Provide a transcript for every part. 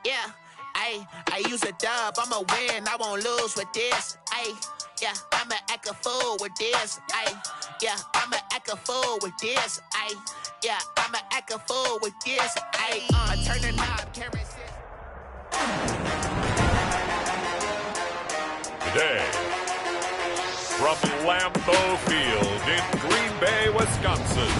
Yeah, I use a dub, I'ma win, I won't lose with this. Yeah, I'ma act a fool with this. Yeah, I'ma act a fool with this. Yeah, I'ma act a fool with this. Turn the knob, Karen says. Today, from Lambeau Field in Green Bay, Wisconsin,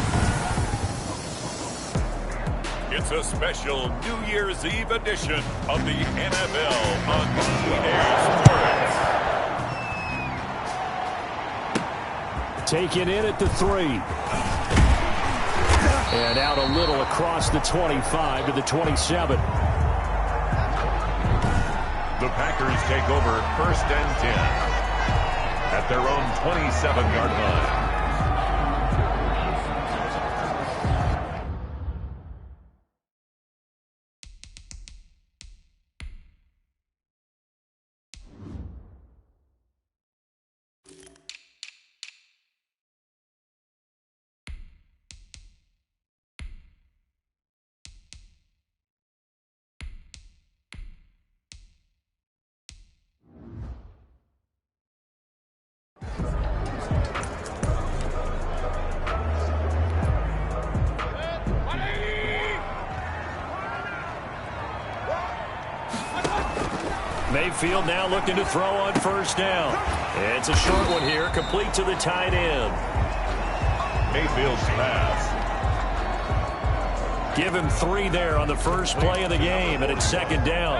it's a special New Year's Eve edition of the NFL on Clean Air Sports. Taken in at the 3. And out a little across the 25 to the 27. The Packers take over 1st and 10 at their own 27-yard line. Mayfield now looking to throw on 1st down. It's a short one here, complete to the tight end. Mayfield's pass. Give him 3 there on the first play of the game, and it's 2nd down.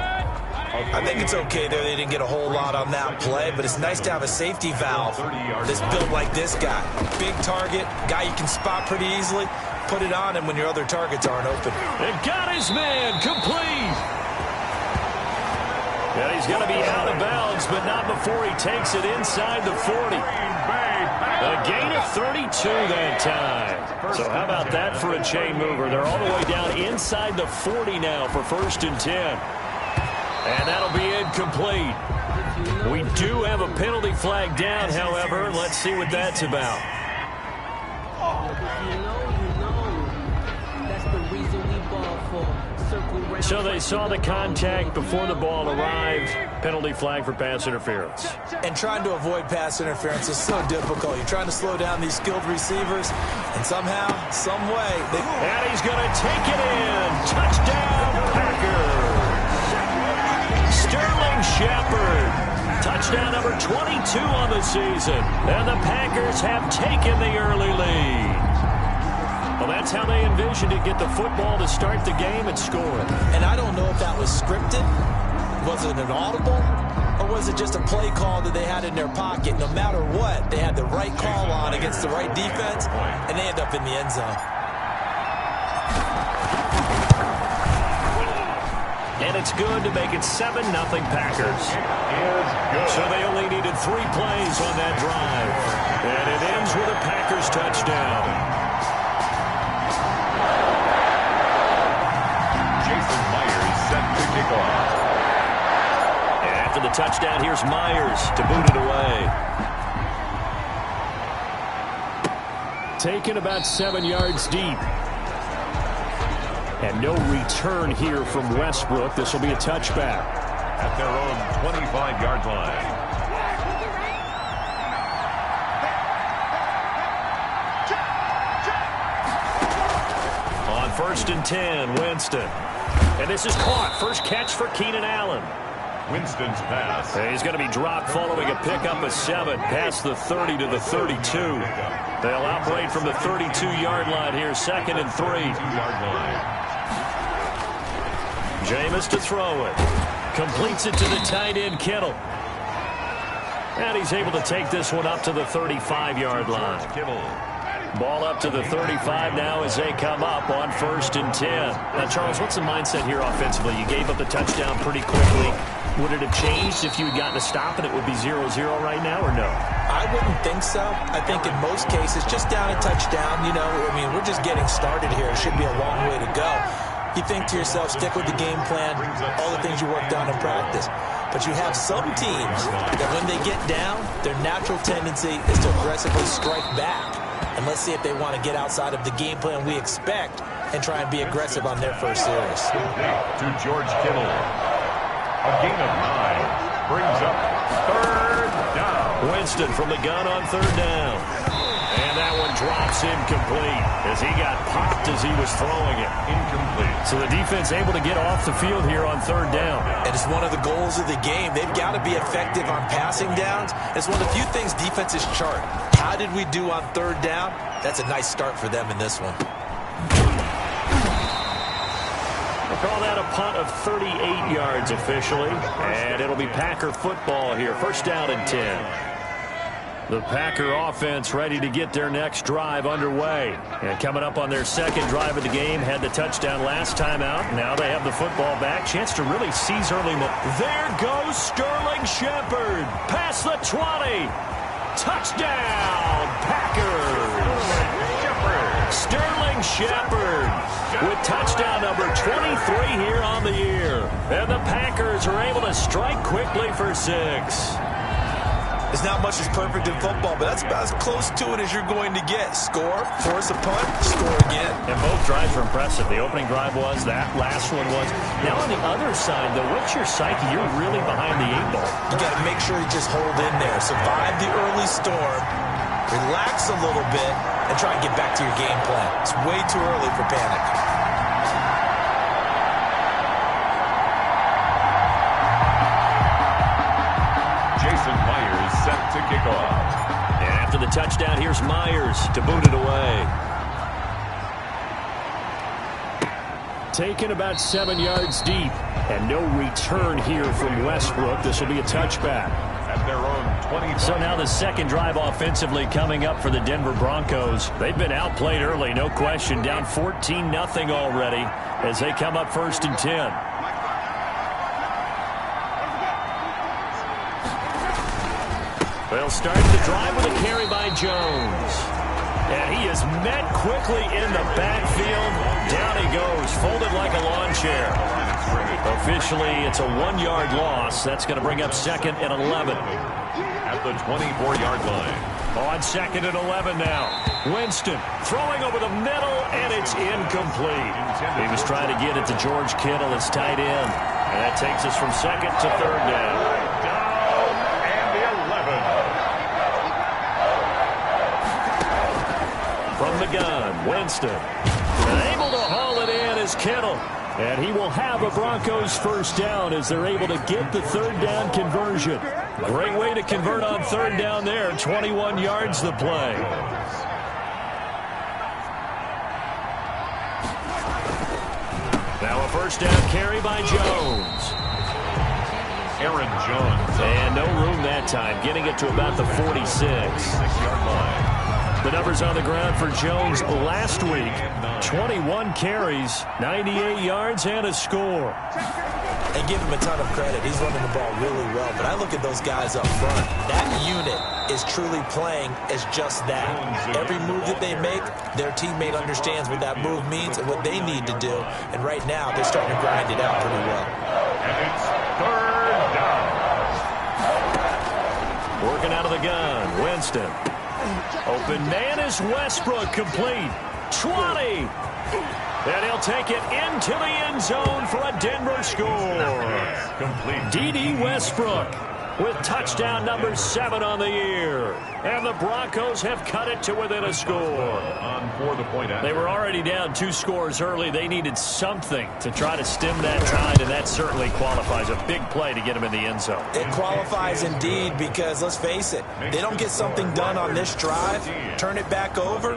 I think it's okay there. They didn't get a whole lot on that play, but it's nice to have a safety valve that's built like this guy. Big target, guy you can spot pretty easily. Put it on him when your other targets aren't open. It got his man, complete. And he's going to be out of bounds, but not before he takes it inside the 40. A gain of 32 that time. So how about that for a chain mover? They're all the way down inside the 40 now for 1st and 10. And that'll be incomplete. We do have a penalty flag down, however. Let's see what that's about. That's the reason we ball for. So they saw the contact before the ball arrived. Penalty flag for pass interference. And trying to avoid pass interference is so difficult. You're trying to slow down these skilled receivers, and somehow, some way, and he's going to take it in. Touchdown, Packers. Sterling Shepard. Touchdown number 22 on the season. And the Packers have taken the early lead. Well, that's how they envisioned it, get the football to start the game and score it. And I don't know if that was scripted, was it an audible, or was it just a play call that they had in their pocket? No matter what, they had the right call on against the right defense, and they end up in the end zone. And it's good to make it 7-0 Packers. So they only needed 3 plays on that drive. And it ends with a Packers touchdown. After the touchdown, here's Myers to boot it away. Taken about 7 yards deep. And no return here from Westbrook. This will be a touchback. At their own 25-yard line. On 1st and 10, Winston. And this is caught. First catch for Keenan Allen. Winston's pass. And he's going to be dropped following a pickup of 7 past the 30 to the 32. They'll operate from the 32-yard line here, 2nd and 3. 2-yard line. Jameis to throw it. Completes it to the tight end, Kittle. And he's able to take this one up to the 35-yard line. Kittle. Ball up to the 35 now as they come up on 1st and 10. Now, Charles, what's the mindset here offensively? You gave up the touchdown pretty quickly. Would it have changed if you had gotten a stop and it would be 0-0 right now, or no? I wouldn't think so. I think in most cases, just down a touchdown, we're just getting started here. It should be a long way to go. You think to yourself, stick with the game plan, all the things you worked on in practice. But you have some teams that when they get down, their natural tendency is to aggressively strike back. And let's see if they want to get outside of the game plan we expect and try and be aggressive on their first series. To George Kittle. A gain of 9 brings up third down. Winston from the gun on third down. And that one drops incomplete as he got popped as he was throwing it. Incomplete. So the defense able to get off the field here on third down. And it's one of the goals of the game. They've got to be effective on passing downs. It's one of the few things defenses chart. How did we do on third down? That's a nice start for them in this one. We'll call that a punt of 38 yards officially. And it'll be Packer football here. First down and 10. The Packer offense ready to get their next drive underway. And coming up on their second drive of the game, had the touchdown last time out. Now they have the football back. Chance to really seize early. There goes Sterling Shepard. Past the 20. Touchdown, Packers. Sterling Shepard with touchdown number 23 here on the year. And the Packers are able to strike quickly for 6. It's not much as perfect in football, but that's about as close to it as you're going to get. Score, force a punt, score again. And both drives were impressive. The opening drive was, that last one was. Now on the other side, though, what's your psyche? You're really behind the 8-ball. You got to make sure you just hold in there. Survive the early storm, relax a little bit, and try and get back to your game plan. It's way too early for panic. Set to kick off. And after the touchdown, here's Myers to boot it away. Taken about 7 yards deep. And no return here from Westbrook. This will be a touchback. At their own 20. So now the second drive offensively coming up for the Denver Broncos. They've been outplayed early, no question. Down 14-0 already as they come up first and 10. They'll start the drive with a carry by Jones. And he is met quickly in the backfield. Down he goes, folded like a lawn chair. Officially, it's a 1-yard loss. That's going to bring up second and 11. At the 24-yard line. On second and 11 now. Winston throwing over the middle, and it's incomplete. He was trying to get it to George Kittle, his tight end. And that takes us from second to third down. From the gun, Winston. And able to haul it in is Kittle. And he will have a Broncos first down as they're able to get the third down conversion. Great way to convert on third down there. 21 yards the play. Now a first down carry by Jones. Aaron Jones. And no room that time. Getting it to about the 46. 6-yard line. The numbers on the ground for Jones last week. 21 carries, 98 yards, and a score. And give him a ton of credit. He's running the ball really well. But I look at those guys up front. That unit is truly playing as just that. Every move that they make, their teammate understands what that move means and what they need to do. And right now, they're starting to grind it out pretty well. And it's third down. Working out of the gun, Winston. Open man is Westbrook, complete. 20. And he'll take it into the end zone for a Denver score. Complete. D.D. Westbrook with touchdown number 7 on the year. And the Broncos have cut it to within a score. On for the point after. They were already down 2 scores early. They needed something to try to stem that tide, and that certainly qualifies. A big play to get them in the end zone. It qualifies indeed because, let's face it, they don't get something done on this drive, turn it back over,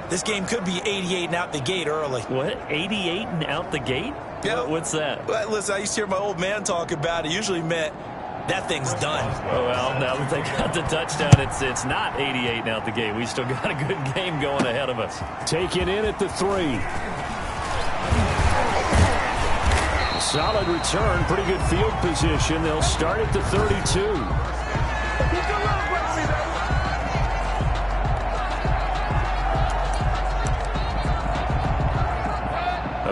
this game could be 88 and out the gate early. What? 88 and out the gate? Yeah. What's that? Well, listen, I used to hear my old man talk about it. Usually meant that thing's done. Oh, well, now that they got the touchdown, it's not 88 and out the gate. We still got a good game going ahead of us. Taken in at the 3. Solid return, pretty good field position. They'll start at the 32.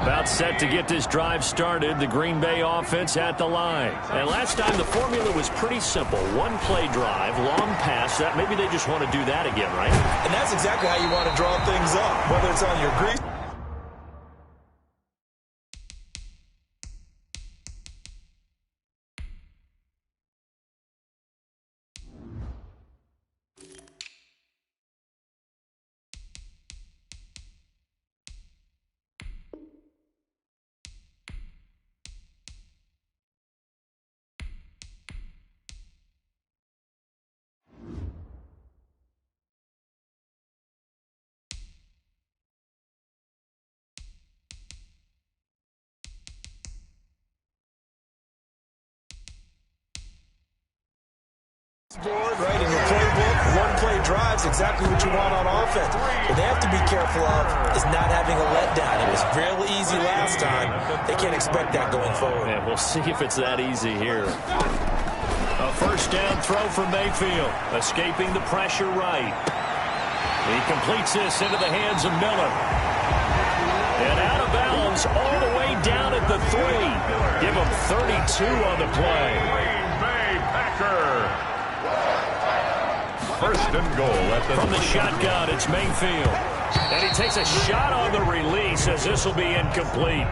About set to get this drive started, the Green Bay offense at the line. And last time the formula was pretty simple. One play drive, long pass. That maybe they just want to do that again, right? And that's exactly how you want to draw things up, whether it's on your grease. Right, in your playbook, one-play drives exactly what you want on offense. What they have to be careful of is not having a letdown. It was real easy last time. They can't expect that going forward. Yeah, we'll see if it's that easy here. A first down throw for Mayfield, escaping the pressure right. He completes this into the hands of Miller. And out of bounds all the way down at the 3. Give him 32 on the play. Green Bay Packer. First and goal at the From the shotgun, it's Mayfield. And he takes a shot on the release as this will be incomplete.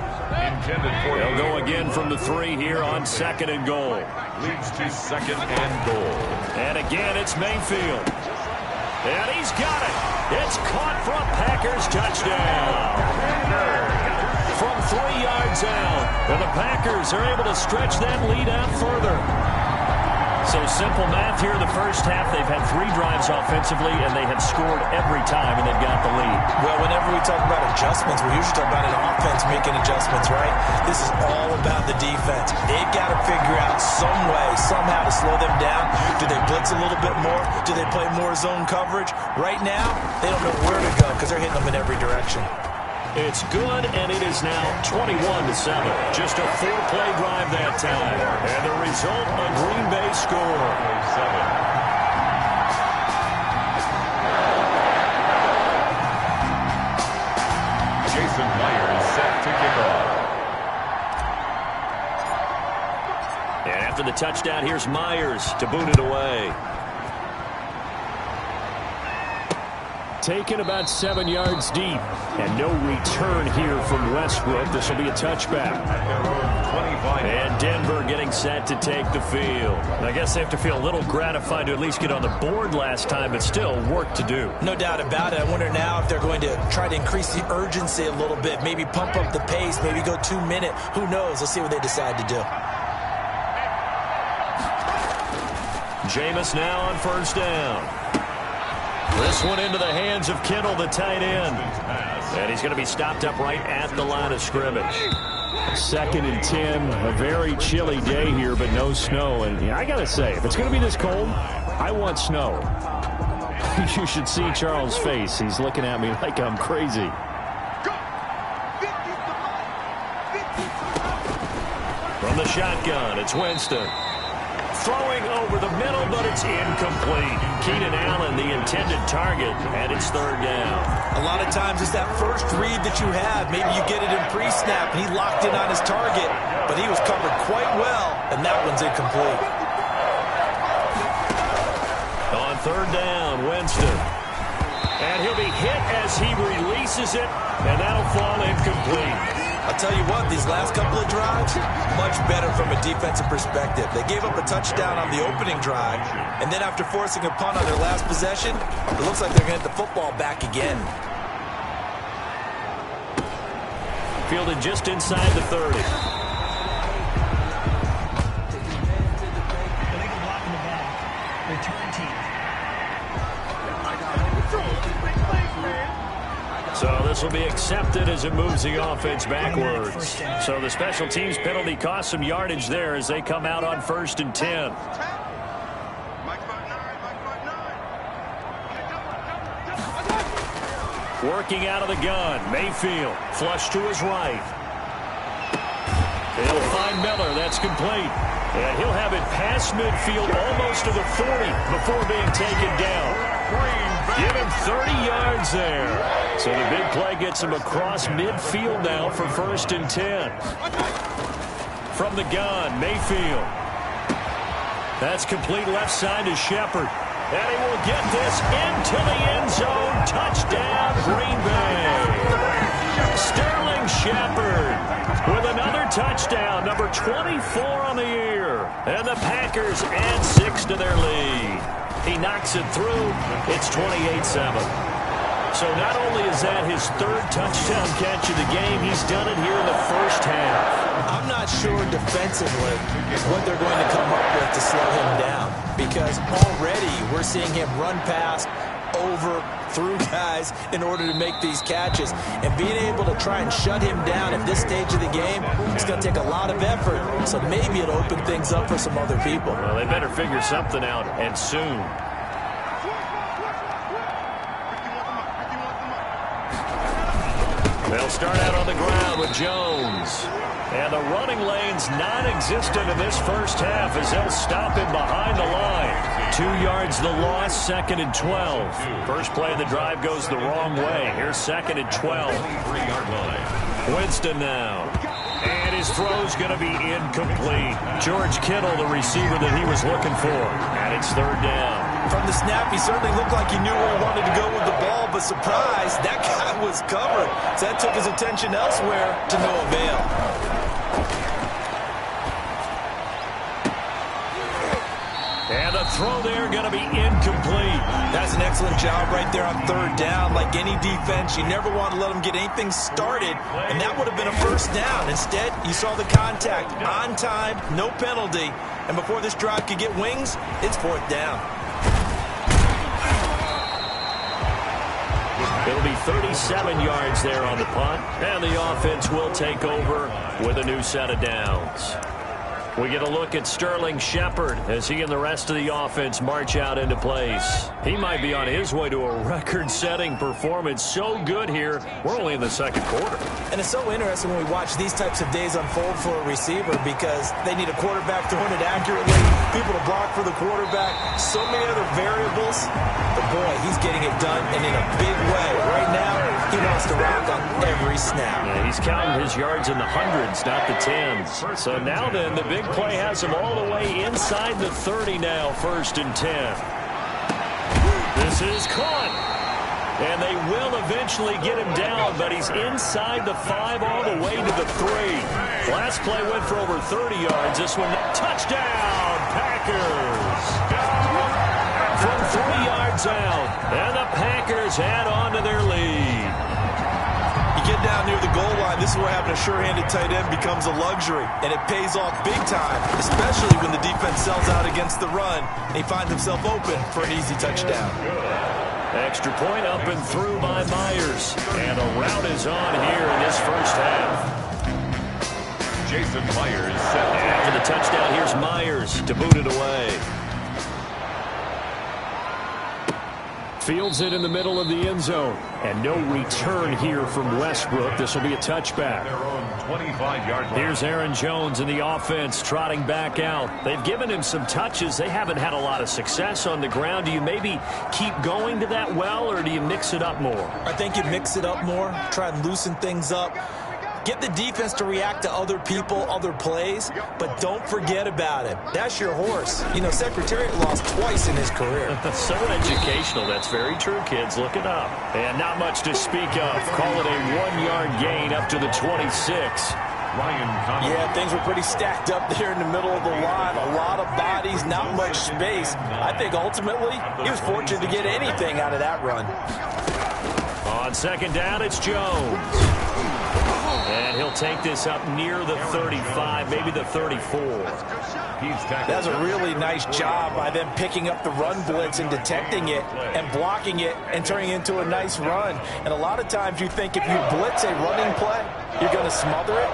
intended for. They'll go again from the 3 here on second and goal. Leads to second and goal. And again, it's Mayfield. And he's got it. It's caught for a Packers touchdown. From 3 yards out. And the Packers are able to stretch that lead out further. So simple math here in the first half. They've had 3 drives offensively, and they have scored every time, and they've got the lead. Well, whenever we talk about adjustments, we usually talk about an offense making adjustments, right? This is all about the defense. They've got to figure out some way, somehow to slow them down. Do they blitz a little bit more? Do they play more zone coverage? Right now, they don't know where to go because they're hitting them in every direction. It's good, and it is now 21-7. Just a 4-play drive that time. And the result, a Green Bay score. Jason Myers set to kick off. And after the touchdown, here's Myers to boot it away. Taken about 7 yards deep. And no return here from Westbrook. This will be a touchback. And Denver getting set to take the field. I guess they have to feel a little gratified to at least get on the board last time, but still work to do. No doubt about it. I wonder now if they're going to try to increase the urgency a little bit, maybe pump up the pace, maybe go 2-minute. Who knows? Let's see what they decide to do. Jameis now on first down. This one into the hands of Kittle, the tight end. And he's going to be stopped up right at the line of scrimmage. 2nd and 10, a very chilly day here, but no snow. And I got to say, if it's going to be this cold, I want snow. You should see Charles' face. He's looking at me like I'm crazy. From the shotgun, it's Winston. Throwing over the middle, but it's incomplete. Keenan Allen, the intended target, and it's 3rd down. A lot of times it's that first read that you have. Maybe you get it in pre-snap, and he locked in on his target, but he was covered quite well, and that one's incomplete. On 3rd down, Winston. And he'll be hit as he releases it, and that'll fall incomplete. I'll tell you what, these last couple of drives, much better from a defensive perspective. They gave up a touchdown on the opening drive, and then after forcing a punt on their last possession, it looks like they're going to get the football back again. Fielded just inside the 30. So this will be accepted as it moves the offense backwards. So the special teams penalty cost some yardage there as they come out on 1st and 10. Working out of the gun, Mayfield, flush to his right. He'll find Miller. That's complete. And he'll have it past midfield almost to the 40 before being taken down. Give him 30 yards there. So the big play gets him across midfield now for 1st and 10. From the gun, Mayfield. That's complete left side to Shepard. And he will get this into the end zone. Touchdown, Green Bay. Sterling Shepard with another touchdown, number 24 on the year. And the Packers add 6 to their lead. He knocks it through. It's 28-7. So not only is that his 3rd touchdown catch of the game, he's done it here in the first half. I'm not sure defensively what they're going to come up with to slow him down, because already we're seeing him run past, over, through guys in order to make these catches. And being able to try and shut him down at this stage of the game, it's going to take a lot of effort. So maybe it'll open things up for some other people. Well, they better figure something out, and soon. They'll start out on the ground with Jones. And the running lane's non-existent in this first half as they'll stop him behind the line. 2 yards the loss, 2nd and 12. First play of the drive goes the wrong way. Here's 2nd and 12. Winston now. And his throw's going to be incomplete. George Kittle, the receiver that he was looking for. And it's 3rd down. From the snap, he certainly looked like he knew where he wanted to go with the ball, but surprise, that guy was covered. So that took his attention elsewhere to no avail. And the throw there going to be incomplete. That's an excellent job right there on 3rd down. Like any defense, you never want to let them get anything started, and that would have been a 1st down. Instead, you saw the contact on time, no penalty, and before this drive could get wings, it's 4th down. It'll be 37 yards there on the punt, and the offense will take over with a new set of downs. We get a look at Sterling Shepard as he and the rest of the offense march out into place. He might be on his way to a record-setting performance. So good here. We're only in the 2nd quarter. And it's so interesting when we watch these types of days unfold for a receiver, because they need a quarterback throwing it accurately, people to block for the quarterback, so many other variables. But boy, he's getting it done, and in a big way. Right now, he wants to rock on every snap. Yeah, he's counting his yards in the hundreds, not the tens. So now then, the big play has him all the way inside the 30 now, 1st and 10. This is caught. And they will eventually get him down, but he's inside the 5 all the way to the 3. Last play went for over 30 yards. This one, touchdown, Packers. From 3 yards out, and the Packers add on to their lead. Get down near the goal line, this is where having a sure-handed tight end becomes a luxury, and it pays off big time, especially when the defense sells out against the run, and he finds himself open for an easy touchdown. Extra point up and through by Myers, and a route is on here in this first half. Jason Myers set. After the touchdown, here's Myers to boot it away. Fields it in the middle of the end zone. And no return here from Westbrook. This will be a touchback. Here's Aaron Jones in the offense trotting back out. They've given him some touches. They haven't had a lot of success on the ground. Do you maybe keep going to that well, or do you mix it up more? I think you mix it up more, try and loosen things up. Get the defense to react to other people, other plays, but don't forget about him. That's your horse. You know, Secretariat lost twice in his career. So educational. That's very true, kids. Look it up. And not much to speak of. Call it a 1-yard gain up to the 26. Yeah, things were pretty stacked up there in the middle of the line. A lot of bodies, not much space. I think ultimately he was fortunate to get anything out of that run. On 2nd down, it's Jones. And he'll take this up near the 35, maybe the 34. That's a really nice job by them picking up the run blitz and detecting it and blocking it and turning it into a nice run. And a lot of times you think if you blitz a running play, you're going to smother it.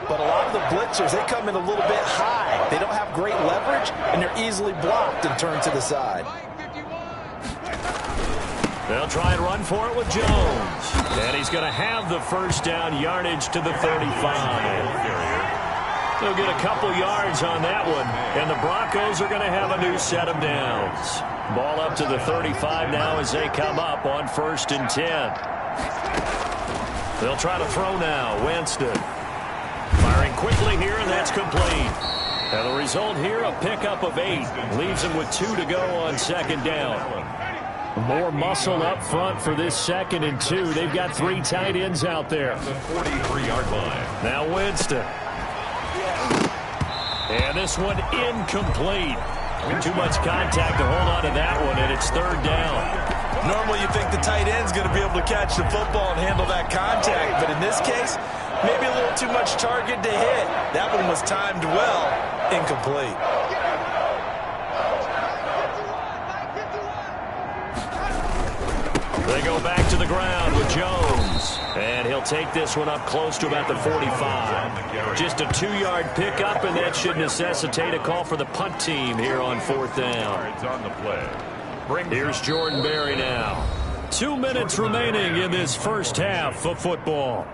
But a lot of the blitzers, they come in a little bit high. They don't have great leverage, and they're easily blocked and turned to the side. They'll try and run for it with Jones. And he's going to have the 1st down, yardage to the 35. They'll get a couple yards on that one, and the Broncos are going to have a new set of downs. Ball up to the 35 now as they come up on 1st and 10. They'll try to throw now. Winston firing quickly here, and that's complete. And the result here, a pickup of 8. Leaves them with 2 to go on 2nd down. More muscle up front for this 2nd and 2. They've got 3 tight ends out there. The 43-yard line. Now Winston. And this one incomplete. Too much contact to hold on to that one, and it's 3rd down. Normally you think the tight end's going to be able to catch the football and handle that contact, but in this case, maybe a little too much target to hit. That one was timed well, incomplete. They go back to the ground with Jones. And he'll take this one up close to about the 45. Just a 2-yard pickup, and that should necessitate a call for the punt team here on 4th down. Here's Jordan Berry now. 2 minutes remaining in this first half of football.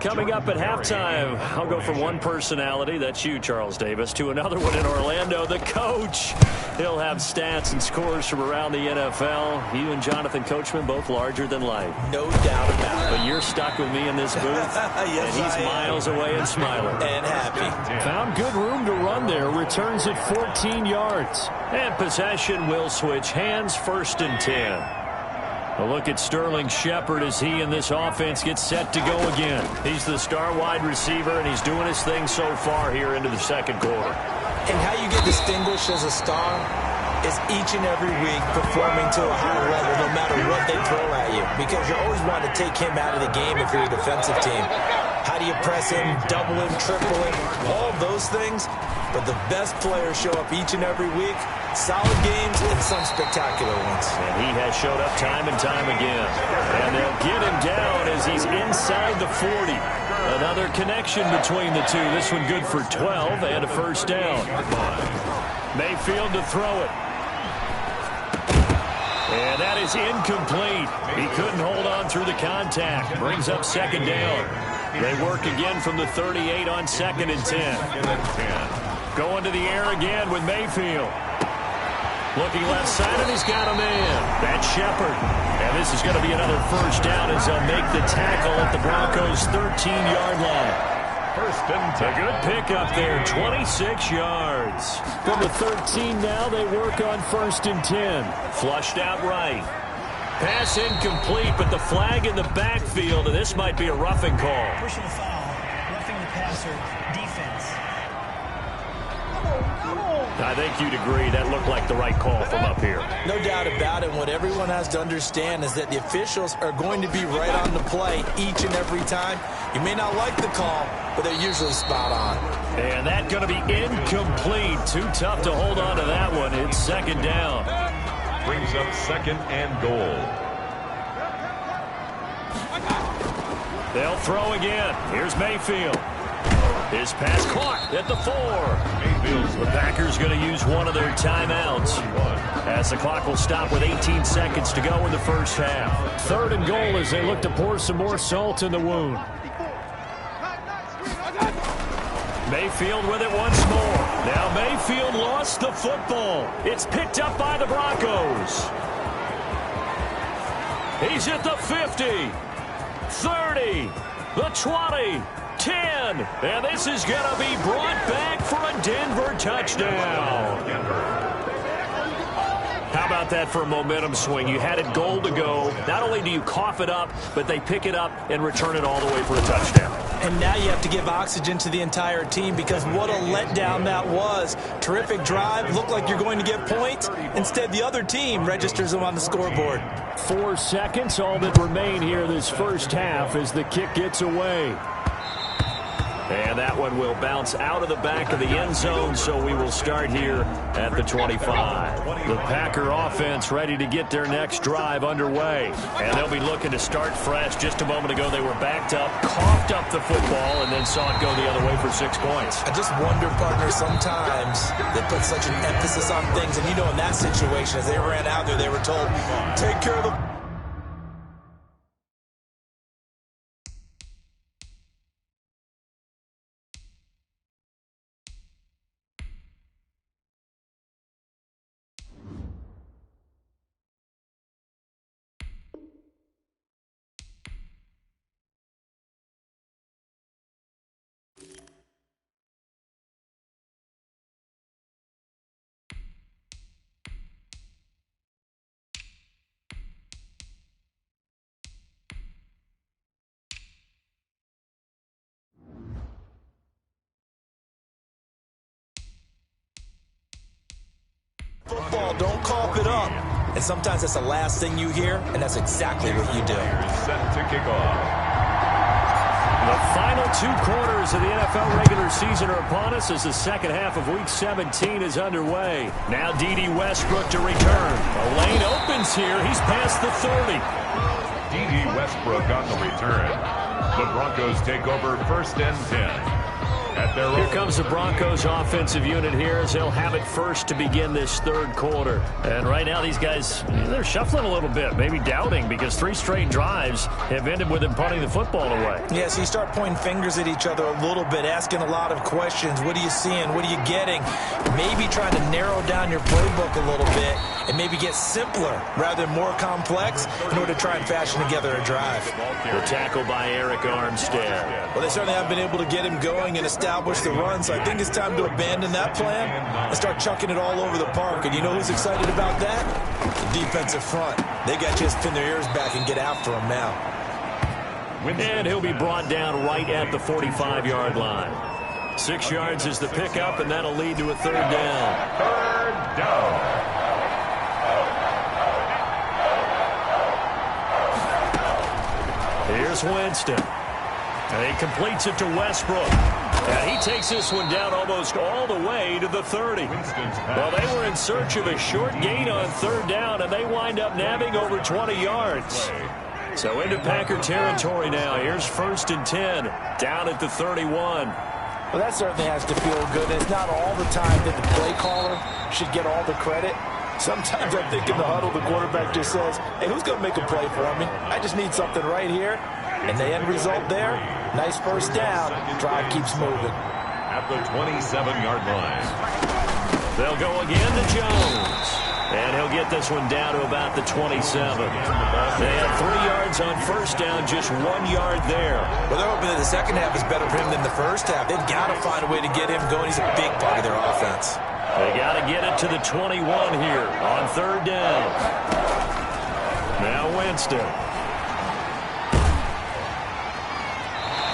Coming up at halftime, I'll go from one personality, that's you, Charles Davis, to another one in Orlando, the coach. He'll have stats and scores from around the NFL. You and Jonathan Coachman, both larger than life. No doubt about it. But you're stuck with me in this booth, yes, and he's miles away and smiling. And happy. Found good room to run there. Returns at 14 yards. And possession will switch hands, 1st and 10. A look at Sterling Shepard as he and this offense get set to go again. He's the star wide receiver, and he's doing his thing so far here into the 2nd quarter. And how you get distinguished as a star is each and every week performing to a high level no matter what they throw at you, because you always want to take him out of the game if you're a defensive team. How do you press him, double him, triple him, all of those things? But the best players show up each and every week. Solid games and some spectacular ones. And he has showed up time and time again. And they'll get him down as he's inside the 40. Another connection between the two. This one good for 12 and a 1st down. Mayfield to throw it. And that is incomplete. He couldn't hold on through the contact. Brings up 2nd down. They work again from the 38 on 2nd and 10. Going to the air again with Mayfield. Looking left side, and he's got a man. That's Shepard. And this is going to be another 1st down as they'll make the tackle at the Broncos' 13-yard line. 1st and 10. A good pickup there, 26 yards. From the 13 now, they work on 1st and 10. Flushed out right. Pass incomplete, but the flag in the backfield, and this might be a roughing call. Pushing a foul, roughing the passer, defense. I think you'd agree that looked like the right call from up here. No doubt about it. What everyone has to understand is that the officials are going to be right on the play each and every time. You may not like the call, but they're usually spot on. And that's going to be incomplete. Too tough to hold on to that one. It's 2nd down. Brings up 2nd and goal. They'll throw again. Here's Mayfield. His pass caught at the 4. The Packers going to use one of their timeouts as the clock will stop with 18 seconds to go in the 1st half. 3rd and goal as they look to pour some more salt in the wound. Mayfield with it once more. Now Mayfield lost the football. It's picked up by the Broncos. He's at the 50, 30, the 20. 10, and this is going to be brought back for a Denver touchdown. How about that for a momentum swing? You had it goal to go. Not only do you cough it up, but they pick it up and return it all the way for a touchdown. And now you have to give oxygen to the entire team, because what a letdown that was. Terrific drive. Looked like you're going to get points. Instead, the other team registers them on the scoreboard. 4 seconds, all that remain here this first half as the kick gets away. And that one will bounce out of the back of the end zone, so we will start here at the 25. The Packer offense ready to get their next drive underway. And they'll be looking to start fresh. Just a moment ago, they were backed up, coughed up the football, and then saw it go the other way for 6 points. I just wonder, partner, sometimes they put such an emphasis on things. And, you know, in that situation, as they ran out there, they were told, take care of the Football, don't cough it up. And sometimes that's the last thing you hear, and that's exactly what you do. Set to kick off. The final 2 quarters of the NFL regular season are upon us as the second half of Week 17 is underway. Now D.D. Westbrook to return. A lane opens here. He's past the 30. D.D. Westbrook on the return. The Broncos take over 1st and 10. Here comes the Broncos offensive unit here as they'll have it first to begin this 3rd quarter. And right now these guys, they're shuffling a little bit, maybe doubting, because 3 straight drives have ended with them punting the football away. Yes, you start pointing fingers at each other a little bit, asking a lot of questions. What are you seeing? What are you getting? Maybe trying to narrow down your playbook a little bit and maybe get simpler rather than more complex in order to try and fashion together a drive. The tackle by Eric Armstead. Well, they certainly have been able to get him going and establish the run, so I think it's time to abandon that plan and start chucking it all over the park. And you know who's excited about that? The defensive front. They got just pin their ears back and get after him now. And he'll be brought down right at the 45-yard line. 6 yards is the pickup, and that'll lead to a 3rd down. 3rd down. Here's Winston. And he completes it to Westbrook. And he takes this one down almost all the way to the 30. Well, they were in search of a short gain on 3rd down, and they wind up nabbing over 20 yards. So into Packer territory now. Here's 1st and 10, down at the 31. Well, that certainly has to feel good. It's not all the time that the play caller should get all the credit. Sometimes I think in the huddle, the quarterback just says, hey, who's going to make a play for me? I just need something right here. And the end result there, nice 1st down. Drive keeps moving. At the 27-yard line. They'll go again to Jones. And he'll get this one down to about the 27. They had 3 yards on 1st down, just 1 yard there. Well, they're hoping that the second half is better for him than the first half. They've got to find a way to get him going. He's a big part of their offense. They got to get it to the 21 here on 3rd down. Now Winston.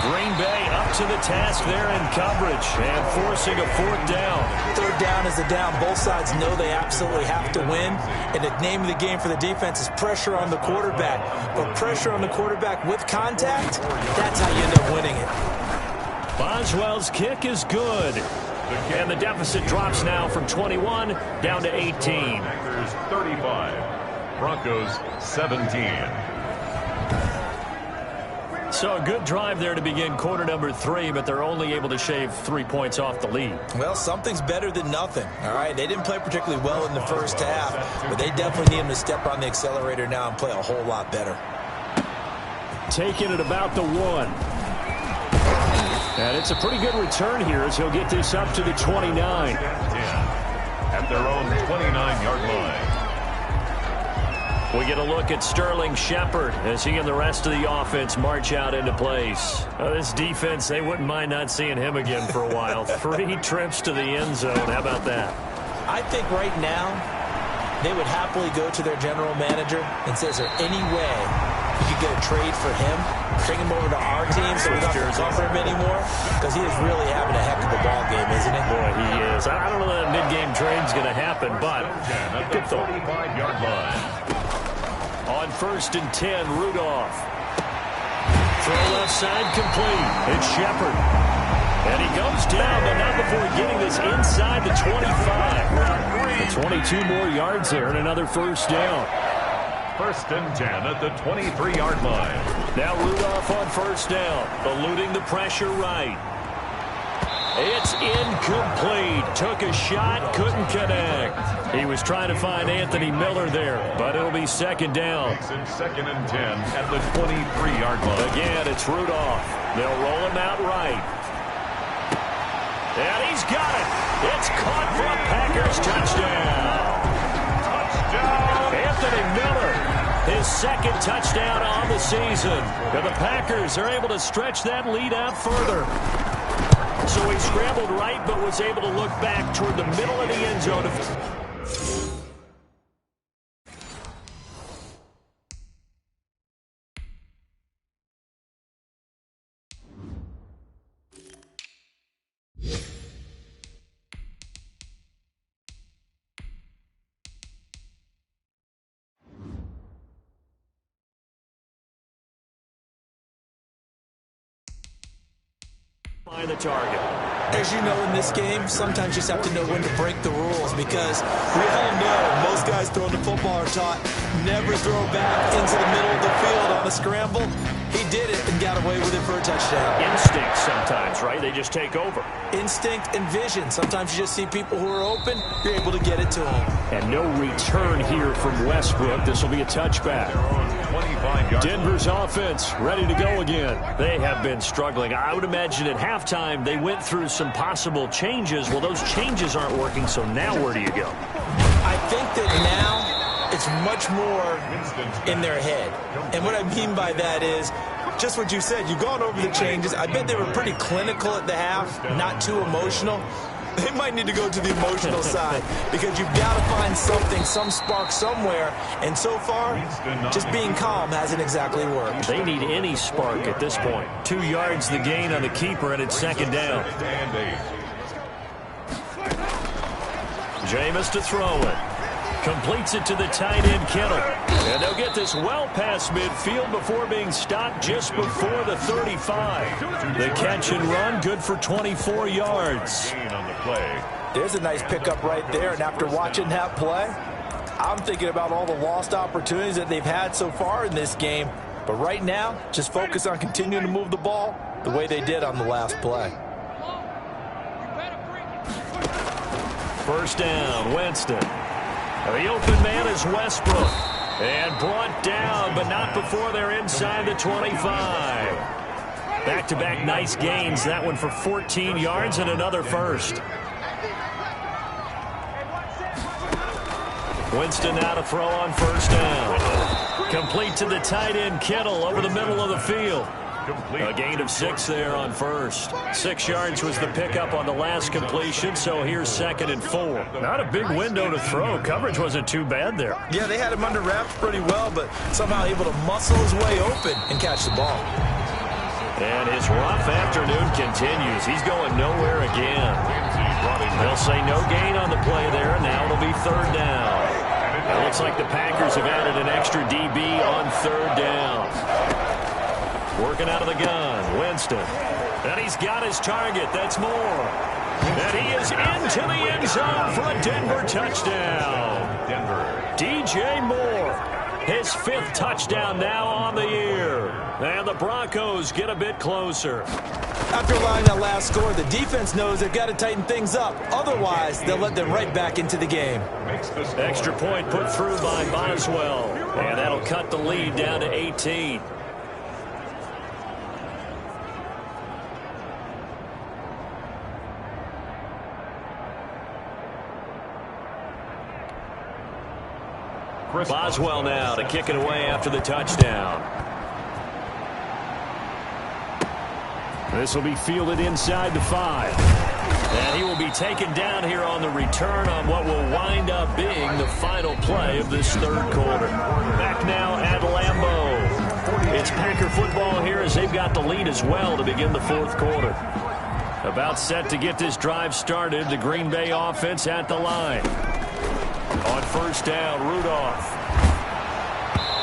Green Bay up to the task there in coverage and forcing a 4th down. 3rd down is the down. Both sides know they absolutely have to win. And the name of the game for the defense is pressure on the quarterback. But pressure on the quarterback with contact, that's how you end up winning it. Boswell's kick is good. And the deficit drops now from 21 down to 18. Packers 35. Broncos 17. So a good drive there to begin quarter number 3, but they're only able to shave 3 points off the lead. Well, something's better than nothing. All right, they didn't play particularly well in the first half, but they definitely need him to step on the accelerator now and play a whole lot better. Taking it about the 1. And it's a pretty good return here as he'll get this up to the 29. At their own 29-yard line. We get a look at Sterling Shepard as he and the rest of the offense march out into place. This defense, they wouldn't mind not seeing him again for a while. 3 trips to the end zone. How about that? I think right now they would happily go to their general manager and say, is there any way you could get a trade for him? Bring him over to our team so we don't have to cover him anymore? Because he is really having a heck of a ball game, isn't he? Boy, he is. I don't know that mid-game trade's going to happen, but At the 45-yard line. On 1st and 10, Rudolph. Throw left side complete. It's Shepard. And he goes down, but not before getting this inside the 25. 22 more yards there and another 1st down. 1st and 10 at the 23-yard line. Now Rudolph on 1st down, eluding the pressure right. It's incomplete. Took a shot, couldn't connect. He was trying to find Anthony Miller there, but it'll be 2nd down. 2nd and 10 at the 23-yard line. Again, it's Rudolph. They'll roll him out right. And he's got it. It's caught for a Packers touchdown. Touchdown! Anthony Miller, his 2nd touchdown on the season. And the Packers are able to stretch that lead out further. So he scrambled right, but was able to look back toward the middle of the end zone. Find the target. As you know, in this game, sometimes you just have to know when to break the rules, because we all know most guys throwing the football are taught never throw back into the middle of the field on a scramble. He did it and got away with it for a touchdown. Instinct sometimes, right? They just take over. Instinct and vision. Sometimes you just see people who are open, you're able to get it to them. And no return here from Westbrook. This will be a touchback. Denver's offense ready to go again. They have been struggling. I would imagine at halftime they went through some possible changes. Well, those changes aren't working, so now where do you go? I think that now it's much more in their head. And what I mean by that is just what you said. You've gone over the changes. I bet they were pretty clinical at the half, not too emotional. They might need to go to the emotional side, because you've got to find something, some spark somewhere. And so far, just being calm hasn't exactly worked. They need any spark at this point. 2 yards the gain on the keeper, and it's second down. Jameis to throw it. Completes it to the tight end, Kittle. And they'll get this well past midfield before being stopped just before the 35. The catch and run, good for 24 yards. There's a nice pickup right there, and after watching that play, I'm thinking about all the lost opportunities that they've had so far in this game. But right now, just focus on continuing to move the ball the way they did on the last play. First down, Winston. The open man is Westbrook. And brought down, but not before they're inside the 25. Back-to-back nice gains. That one for 14 yards and another first. Winston now to throw on first down. Complete to the tight end, Kittle, over the middle of the field. A gain of 6 there on first. 6 yards was the pickup on the last completion, so here's 2nd and 4. Not a big window to throw. Coverage wasn't too bad there. Yeah, they had him under wraps pretty well, but somehow able to muscle his way open and catch the ball. And his rough afternoon continues. He's going nowhere again. They'll say no gain on the play there. Now it'll be 3rd down. It looks like the Packers have added an extra DB on 3rd down. Working out of the gun, Winston. And he's got his target. That's more. And he is into the end zone for a Denver touchdown. DJ Moore, his 5th touchdown now on the year. And the Broncos get a bit closer. After allowing that last score, the defense knows they've got to tighten things up. Otherwise, they'll let them right back into the game. Extra point put through by Boswell. And that'll cut the lead down to 18. Boswell now to kick it away after the touchdown. This will be fielded inside the 5. And he will be taken down here on the return on what will wind up being the final play of this 3rd quarter. Back now at Lambeau. It's Packer football here as they've got the lead as well to begin the 4th quarter. About set to get this drive started. The Green Bay offense at the line. On first down, Rudolph.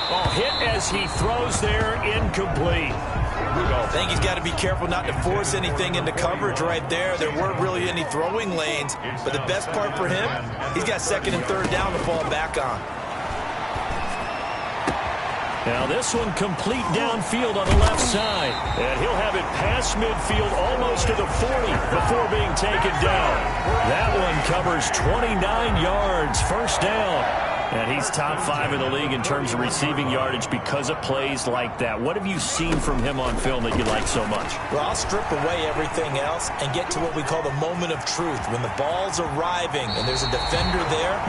Oh, hit as he throws there, incomplete. I think he's got to be careful not to force anything into coverage right there. There weren't really any throwing lanes, but the best part for him, he's got 2nd and 3rd down to fall back on. Now this one complete downfield on the left side. And he'll have it past midfield almost to the 40 before being taken down. That one covers 29 yards, first down. And he's top 5 in the league in terms of receiving yardage because of plays like that. What have you seen from him on film that you like so much? Well, I'll strip away everything else and get to what we call the moment of truth. When the ball's arriving and there's a defender there,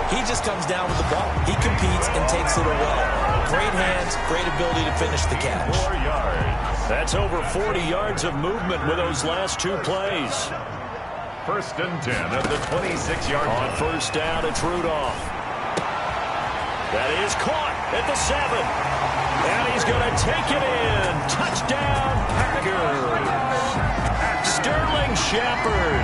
he just comes down with the ball. He competes and takes it away. Great hands, great ability to finish the catch. 4 yards. That's over 40 yards of movement with those last 2 plays. 1st and 10 at the 26-yard line. On first down, it's Rudolph. That is caught at the 7. And he's going to take it in. Touchdown, Packers. Sterling Shepard,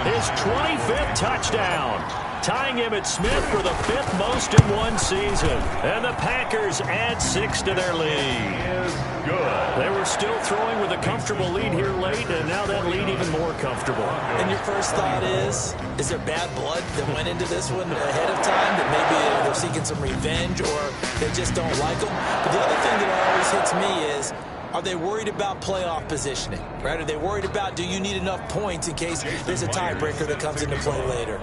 his 25th touchdown. Tying Emmitt Smith for the 5th most in one season. And the Packers add 6 to their lead. Good. They were still throwing with a comfortable lead here late, and now that lead even more comfortable. And your first thought is there bad blood that went into this one ahead of time, that maybe they're seeking some revenge or they just don't like them? But the other thing that always hits me is, are they worried about playoff positioning, right? Are they worried about, do you need enough points in case there's a tiebreaker that comes into play later?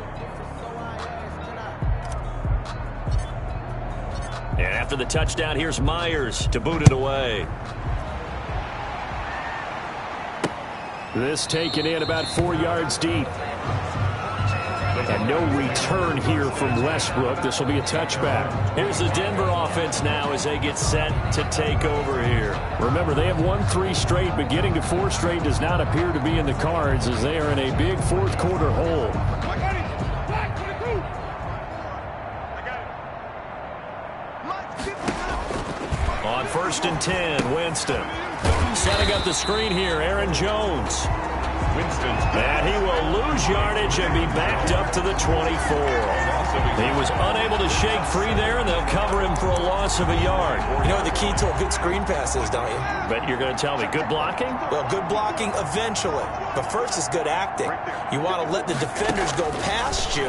And after the touchdown, here's Myers to boot it away. This taken in about 4 yards deep. And no return here from Westbrook. This will be a touchback. Here's the Denver offense now as they get set to take over here. Remember, they have won 3 straight, but getting to 4 straight does not appear to be in the cards as they are in a big fourth quarter hole. On 1st and 10, Winston. Setting up the screen here, Aaron Jones. And he will lose yardage and be backed up to the 24. He was unable to shake free there, and they'll cover him for a loss of a yard. You know what the key to a good screen pass is, don't you? But you're going to tell me, good blocking? Well, good blocking eventually. But first is good acting. You want to let the defenders go past you,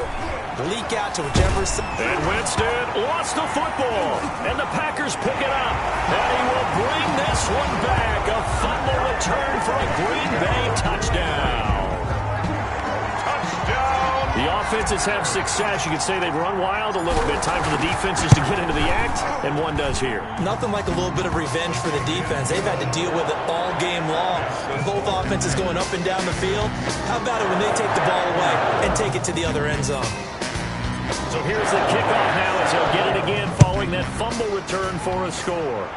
leak out to whichever side. And Winston lost the football. And the Packers pick it up. And he will bring this one back. A fumble return for a Green Bay touchdown. The offenses have success. You could say they've run wild a little bit. Time for the defenses to get into the act, and one does here. Nothing like a little bit of revenge for the defense. They've had to deal with it all game long. Both offenses going up and down the field. How about it when they take the ball away and take it to the other end zone? So here's the kickoff now as they'll get it again following that fumble return for a score.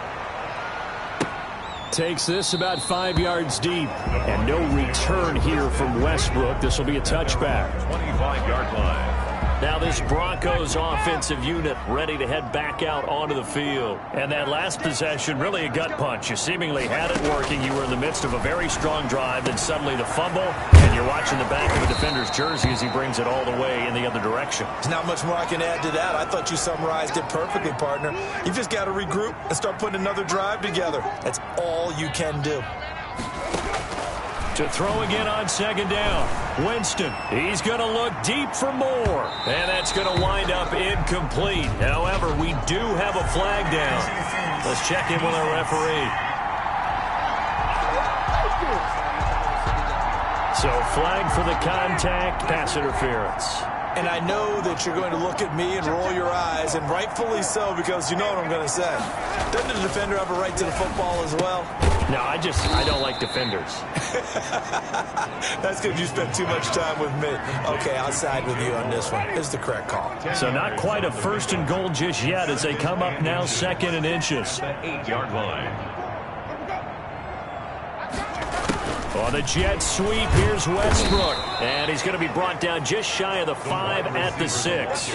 Takes this about 5 yards deep. And no return here from Westbrook. This will be a touchback. 25-yard line. Now this Broncos offensive unit ready to head back out onto the field. And that last possession, really a gut punch. You seemingly had it working. You were in the midst of a very strong drive. Then suddenly the fumble. And you're watching the back of a defender's jersey as he brings it all the way in the other direction. There's not much more I can add to that. I thought you summarized it perfectly, partner. You just got to regroup and start putting another drive together. That's all you can do. To throw again on 2nd down. Winston, he's going to look deep for more. And that's going to wind up incomplete. However, we do have a flag down. Let's check in with our referee. So flag for the contact, pass interference. And I know that you're going to look at me and roll your eyes, and rightfully so, because you know what I'm going to say. Doesn't the defender have a right to the football as well? No, I don't like defenders. That's because you spent too much time with me. Okay, I'll side with you on this one. It's the correct call. So not quite a 1st and goal just yet as they come up now 2nd and inches. 8-yard line. On the jet sweep, here's Westbrook. And he's going to be brought down just shy of the 5 at the 6.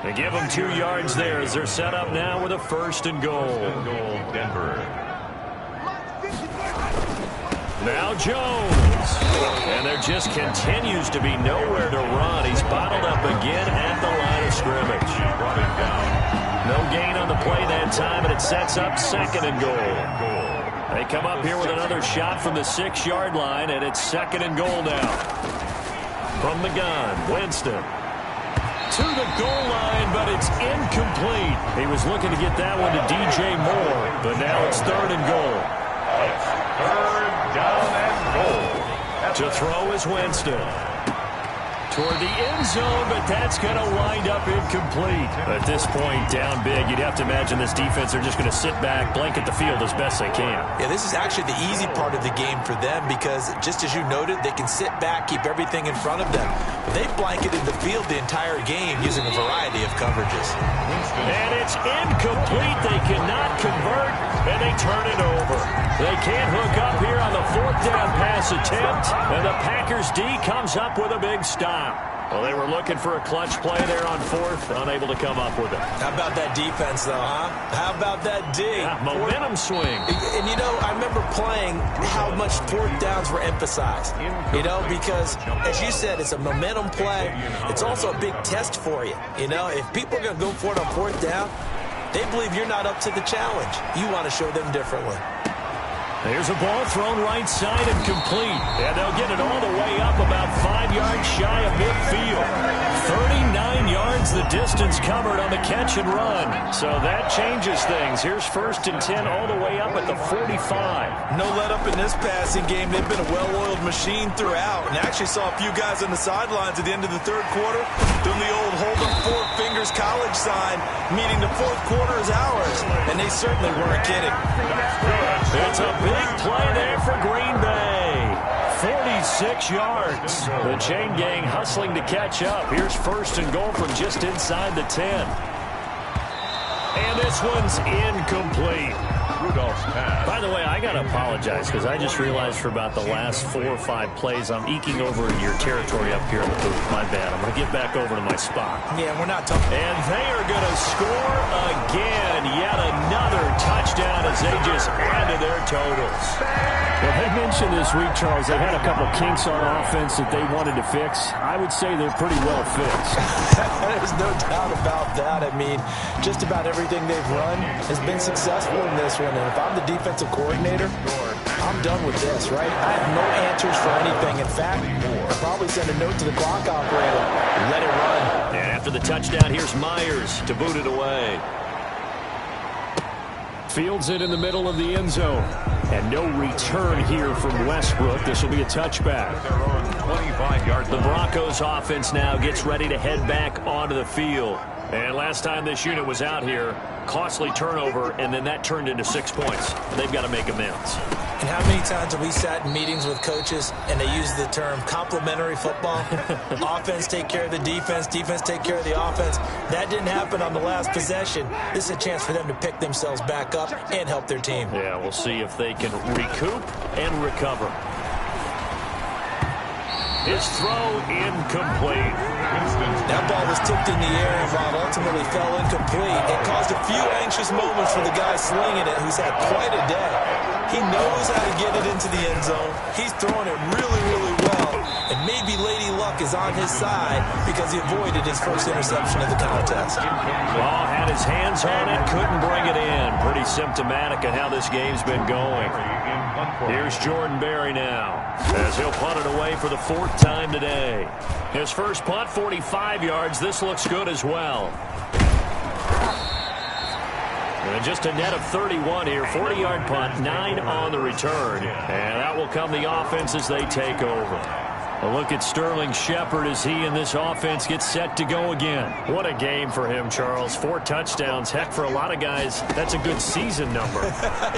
They give him 2 yards there as they're set up now with a 1st and goal. Denver. Now Jones. And there just continues to be nowhere to run. He's bottled up again at the line of scrimmage. Brought him down. No gain on the play that time, and it sets up 2nd and goal. They come up here with another shot from the 6-yard line, and it's 2nd and goal now. From the gun, Winston. To the goal line, but it's incomplete. He was looking to get that one to DJ Moore, but now it's 3rd and goal. It's 3rd down and goal. To throw is Winston. Toward the end zone, but that's going to wind up incomplete. At this point, down big, you'd have to imagine this defense are just going to sit back, blanket the field as best they can. Yeah, this is actually the easy part of the game for them because, just as you noted, they can sit back, keep everything in front of them. But they've blanketed the field the entire game using a variety of coverages. And it's incomplete. They cannot convert, and they turn it over. They can't hook up here on the 4th down pass attempt, and the Packers D comes up with a big stop. Well, they were looking for a clutch play there on 4th, unable to come up with it. How about that defense, though, huh? How about that D? Yeah, momentum swing. And, you know, I remember playing how much 4th downs were emphasized, you know, because, as you said, it's a momentum play. It's also a big test for you, you know. If people are going to go for it on 4th down, they believe you're not up to the challenge. You want to show them differently. Here's a ball thrown right side and complete. And they'll get it all the way up about 5 yards shy of midfield. 39 yards the distance covered on the catch and run. So that changes things. Here's 1st and 10 all the way up at the 45. No let up in this passing game. They've been a well-oiled machine throughout. And actually saw a few guys on the sidelines at the end of the 3rd quarter doing the old hold up 4 fingers college sign, meaning the 4th quarter is ours. And they certainly weren't kidding. It's a big play there for Green Bay. 46 yards. The chain gang hustling to catch up. Here's 1st and goal from just inside the 10. And this one's incomplete. By the way, I got to apologize because I just realized for about the last 4 or 5 plays I'm eking over into your territory up here in the booth. My bad. I'm going to get back over to my spot. Yeah, we're not talking. And they are going to score again. Yet another touchdown as they just add to their totals. Well, they mentioned this week, Charles, they had a couple kinks on offense that they wanted to fix. I would say they're pretty well fixed. There's no doubt about that. I mean, just about everything they've run has been successful in this one. And if I'm the defensive coordinator, I'm done with this, right? I have no answers for anything. In fact, I'll probably send a note to the clock operator. Let it run. And after the touchdown, here's Myers to boot it away. Fields it in the middle of the end zone. And no return here from Westbrook. This will be a touchback. The Broncos offense now gets ready to head back onto the field. And last time this unit was out here, costly turnover, and then that turned into 6 points. They've got to make amends. And how many times have we sat in meetings with coaches and they use the term complementary football? Offense take care of the defense, defense take care of the offense. That didn't happen on the last possession. This is a chance for them to pick themselves back up and help their team. Yeah, we'll see if they can recoup and recover. His throw incomplete. That ball was tipped in the air and Rob ultimately fell incomplete. It caused a few anxious moments for the guy slinging it, who's had quite a day. He knows how to get it into the end zone. He's throwing it really, really well. And maybe Lady Luck is on his side because he avoided his first interception of the contest. Ball had his hands on it, couldn't bring it in. Pretty symptomatic of how this game's been going. Here's Jordan Berry now, as he'll punt it away for the 4th time today. His first punt, 45 yards. This looks good as well. And just a net of 31 here. 40-yard punt, 9 on the return. And that will come the offense as they take over. A look at Sterling Shepard as he and this offense get set to go again. What a game for him, Charles. 4 touchdowns. Heck, for a lot of guys, that's a good season number.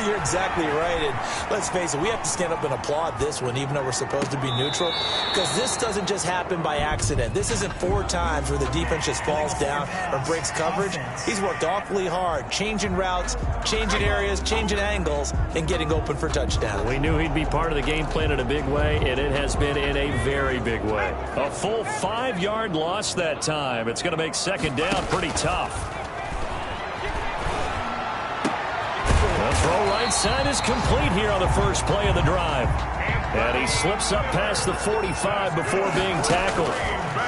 You're exactly right. And let's face it, we have to stand up and applaud this one, even though we're supposed to be neutral, because this doesn't just happen by accident. This isn't 4 times where the defense just falls down or breaks coverage. He's worked awfully hard, changing routes, changing areas, changing angles, and getting open for touchdowns. We knew he'd be part of the game plan in a big way, and it has been in a very big way. A full 5-yard loss that time. It's going to make 2nd down pretty tough. The throw right side is complete here on the first play of the drive. And he slips up past the 45 before being tackled.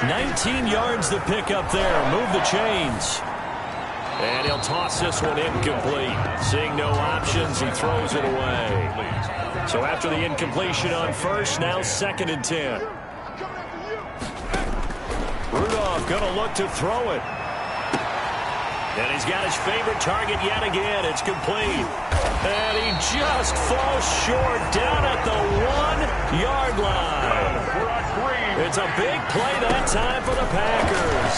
19 yards to pick up there. Move the chains. And he'll toss this one incomplete. Seeing no options, he throws it away. So after the incompletion on first, now 2nd and 10. Rudolph going to look to throw it. And he's got his favorite target yet again. It's complete. And he just falls short down at the 1-yard line. It's a big play that time for the Packers.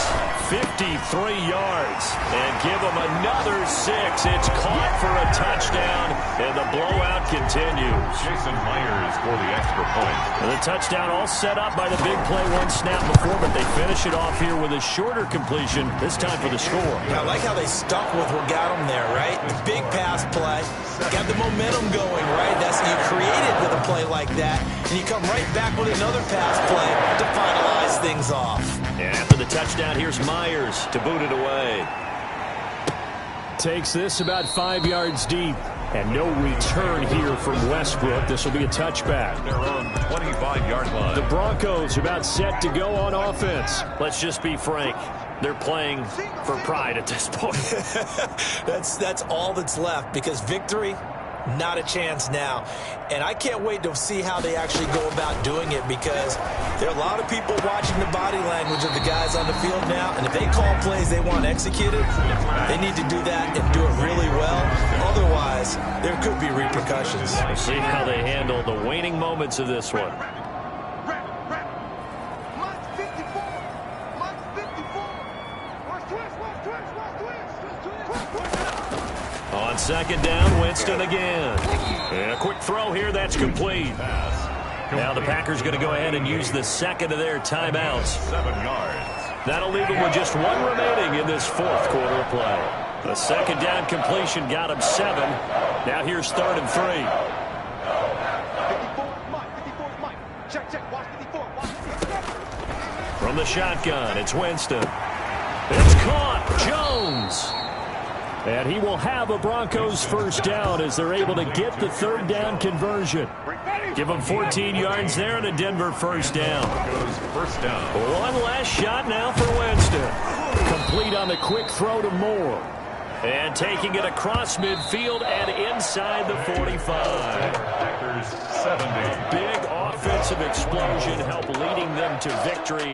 53 yards. And give them another 6. It's caught for a touchdown. And the blowout continues. Jason Myers for the extra point. And the touchdown all set up by the big play 1 snap before, but they finish it off here with a shorter completion, this time for the score. I like how they stuck with what got them there, right? The big pass play. Got the momentum going, right? That's you created with a play like that, and you come right back with another pass play to finalize things off. And after the touchdown, here's Myers to boot it away. Takes this about 5 yards deep. And no return here from Westbrook. This will be a touchback. Their own 25-yard line. The Broncos about set to go on offense. Let's just be frank. They're playing for pride at this point. That's all that's left, because victory Not a chance now. And I can't wait to see how they actually go about doing it, because there are a lot of people watching the body language of the guys on the field now, and if they call plays they want executed, they need to do that and do it really well. Otherwise, there could be repercussions. We'll see how they handle the waning moments of this one. On second down, Winston again. And a quick throw here, that's complete. Now the Packers going to go ahead and use the second of their timeouts. 7 yards. That'll leave them with just one remaining in this fourth quarter of play. The second down completion got him 7. Now here's 3rd and 3. From the shotgun, it's Winston. It's caught. Jones. And he will have a Broncos first down as they're able to get the 3rd down conversion. Give them 14 yards there and a Denver first down. First down. One last shot now for Winston. Complete on the quick throw to Moore. And taking it across midfield and inside the 45. Packers 70. Big offensive explosion help leading them to victory.